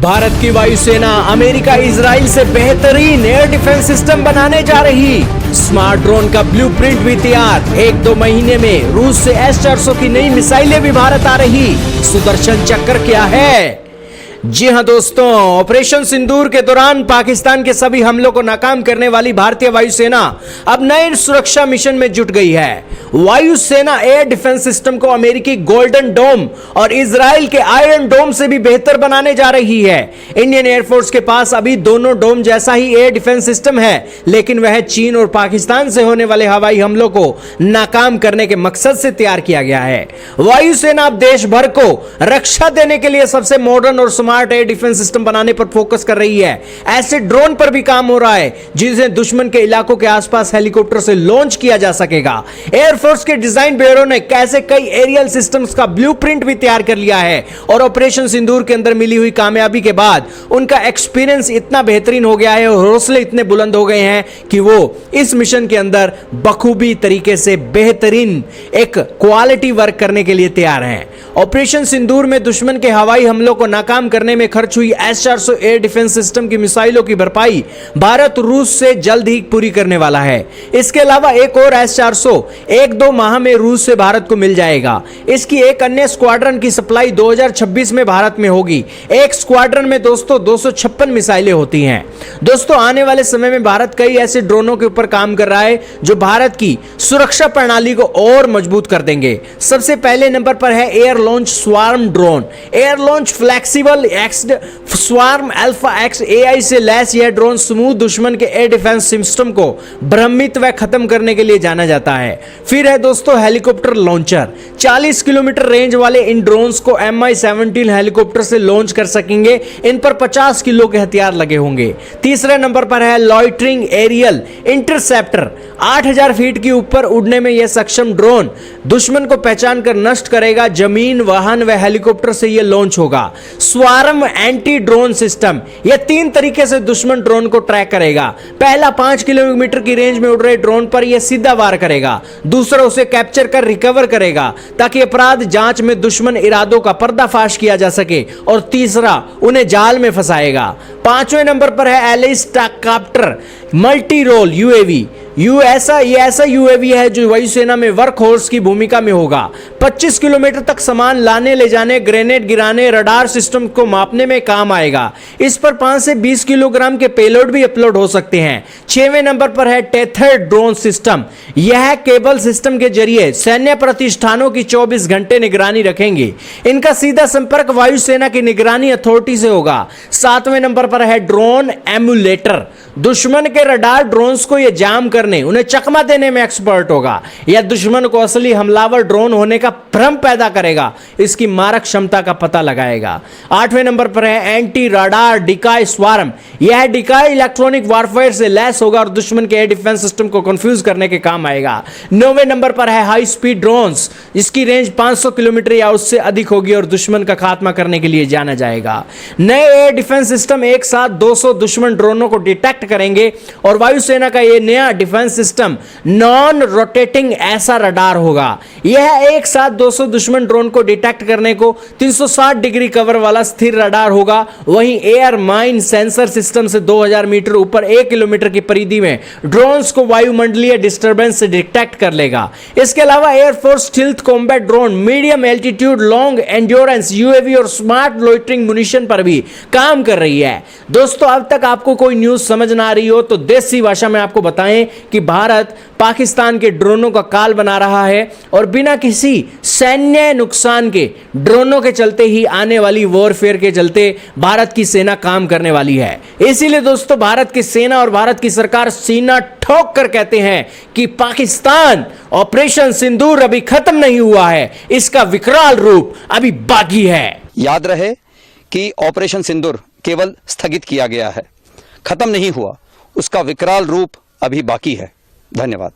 भारत की वायुसेना America Israel से बेहतरीन एयर डिफेंस सिस्टम बनाने जा रही। स्मार्ट ड्रोन का ब्लूप्रिंट भी तैयार। 1-2 महीने में रूस से S-400 की नई मिसाइलें भी भारत आ रही। सुदर्शन चक्र क्या है? जी हां दोस्तों, ऑपरेशन सिंदूर के दौरान पाकिस्तान के सभी हमलों को नाकाम करने वाली भारतीय वायुसेना अब नए सुरक्षा मिशन में जुट गई है। वायुसेना एयर डिफेंस सिस्टम को अमेरिकी गोल्डन डोम और इजराइल के आयरन डोम से भी बेहतर बनाने जा रही है। इंडियन एयरफोर्स के पास अभी दोनों डोम जैसा ही एयर डिफेंस सिस्टम है, लेकिन वह चीन और पाकिस्तान से होने वाले हवाई हमलों को नाकाम करने के मकसद से तैयार किया गया है। वायुसेना अब देश भर को रक्षा देने के लिए सबसे मॉडर्न और स्मार्ट एयर डिफेंस सिस्टम बनाने पर फोकस कर रही है। ऐसे ड्रोन पर भी काम हो रहा है जिसे दुश्मन के इलाकों के आसपास हेलीकॉप्टर से लॉन्च किया जा सकेगा। एयरफोर्स के डिजाइन ब्यूरो ने कैसे कई एरियल सिस्टम्स का ब्लूप्रिंट भी तैयार कर लिया है और ऑपरेशन सिंदूर के अंदर मिली हुई कामयाबी के बाद उनका एक्सपीरियंस इतना बेहतरीन हो गया है और हौसले इतने बुलंद हो गए हैं कि वो इस मिशन के अंदर बखूबी तरीके से बेहतरीन एक क्वालिटी वर्क करने के लिए तैयार हैं। ऑपरेशन सिंदूर में दुश्मन के हवाई हमलों को नाकाम करने में खर्च हुई S-400 एयर डिफेंस सिस्टम की मिसाइलों की भरपाई भारत रूस से जल्द ही पूरी करने वाला है। इसके अलावा एक और S-400 1-2 माह में रूस से भारत को मिल जाएगा। इसकी एक अन्य स्क्वाड्रन की सप्लाई 2026 में भारत में होगी। एक स्क्वाड्रन में दोस्तों 256 मिसाइलें होती हैं। दोस्तों, आने वाले समय में भारत कई ऐसे ड्रोनों के ऊपर काम कर रहा है जो भारत की सुरक्षा प्रणाली को और मजबूत कर देंगे। सबसे पहले नंबर पर है air launch swarm drone. Air launch flexible swarm alpha x AI से लैस यह ड्रोन स्मूथ दुश्मन के एयर डिफेंस सिस्टम को भ्रमित व खत्म करने के लिए जाना जाता है। फिर है दोस्तों हेलीकॉप्टर लॉन्चर। 40 किलोमीटर रेंज वाले इन ड्रोन्स को Mi-17 हेलीकॉप्टर से लॉन्च कर सकेंगे। इन पर 50 किलो के हथियार लगे होंगे। तीसरे नंबर पर है लॉइटरिंग एरियल इंटरसेप्टर। 8000 फीट के ऊपर उड़ने में यह सक्षम ड्रोन दुश्मन को पहचान कर नष्ट करेगा। जमीन, वाहन व हेलीकॉप्टर से यह लॉन्च होगा। स्वार्म एंटी ड्रोन सिस्टम, यह 3 तरीके से दुश्मन ड्रोन को ट्रैक करेगा। पहला, 5 किलोमीटर की रेंज में उड़ रहे ड्रोन पर यह सीधा वार करेगा। दूसरा, उसे कैप्चर कर रिकवर करेगा ताकि अपराध जांच में दुश्मन इरादों का पर्दाफाश किया जा सके। और तीसरा, उन्हें जाल में फंसाएगा। 5वें नंबर पर है एलिस टाकाप्टर मल्टी रोल UAV। ऐसा UAV है जो वायुसेना में वर्क हॉर्स की भूमिका में होगा। 25 किलोमीटर तक सामान लाने ले जाने, ग्रेनेड गिराने, रडार सिस्टम को मापने में काम आएगा। इस पर 5 से 20 किलोग्राम के पेलोड भी अपलोड हो सकते हैं। 6वें नंबर पर है टेथर्ड ड्रोन सिस्टम। यह केबल सिस्टम के जरिए सैन्य प्रतिष्ठानों की 24 घंटे निगरानी रखेंगे। इनका सीधा संपर्क वायुसेना की निगरानी अथॉरिटी से होगा। 7वें नंबर पर है ड्रोन एमुलेटर। दुश्मन के रडार ड्रोन्स को यह जाम करने, उन्हें चकमा देने में एक्सपर्ट होगा। यह दुश्मन को असली हमलावर ड्रोन होने का भ्रम पैदा करेगा, इसकी मारक क्षमता का पता लगाएगा। 8वें नंबर पर है एंटी रडार डिकाय स्वार्म। यह डिकाय इलेक्ट्रॉनिक वारफेयर से लैस होगा और दुश्मन के एयर डिफेंस सिस्टम को कंफ्यूज करने के काम आएगा। 9वें नंबर पर है हाई स्पीड ड्रोन्स। इसकी रेंज 500 किलोमीटर या उससे अधिक होगी और दुश्मन का खात्मा करने के लिए जाना जाएगा। नए एयर डिफेंस सिस्टम एक साथ 200 दुश्मन ड्रोनों को डिटेक्ट करेंगे और वायुसेना का यह नया डिफेंस सिस्टम नॉन रोटेटिंग ऐसा रडार होगा। यह एक साथ 200 दुश्मन ड्रोन को डिटेक्ट करने को 360 डिग्री कवर वाला स्थिर रडार होगा। वहीं एयर माइन सेंसर सिस्टम से 2000 मीटर ऊपर 1 किलोमीटर की परिधि में ड्रोन्स को वायुमंडलीय डिस्टर्बेंस से डिटेक्ट कर लेगा। इसके अलावा air force stealth combat drone, medium altitude long endurance UAV और स्मार्ट लोइटरिंग मुनिशन पर भी काम कर रही है। दोस्तों, अब तक आपको कोई न्यूज समझ ना आ रही हो तो देसी भाषा में आपको बताएं कि भारत पाकिस्तान के ड्रोनों का काल बना रहा है और बिना किसी सैन्य नुकसान के ड्रोनों के चलते ही आने वाली वॉरफेयर के चलते भारत की सेना काम करने वाली है। इसीलिए दोस्तों, भारत की सेना और भारत की सरकार सीना ठोक कर कहते हैं कि पाकिस्तान ऑपरेशन सिंदूर अभी खत्म नहीं हुआ है, इसका विकराल रूप अभी बाकी है। याद रहे कि ऑपरेशन सिंदूर केवल स्थगित किया गया है, खत्म नहीं हुआ, उसका विकराल रूप अभी बाकी है। धन्यवाद।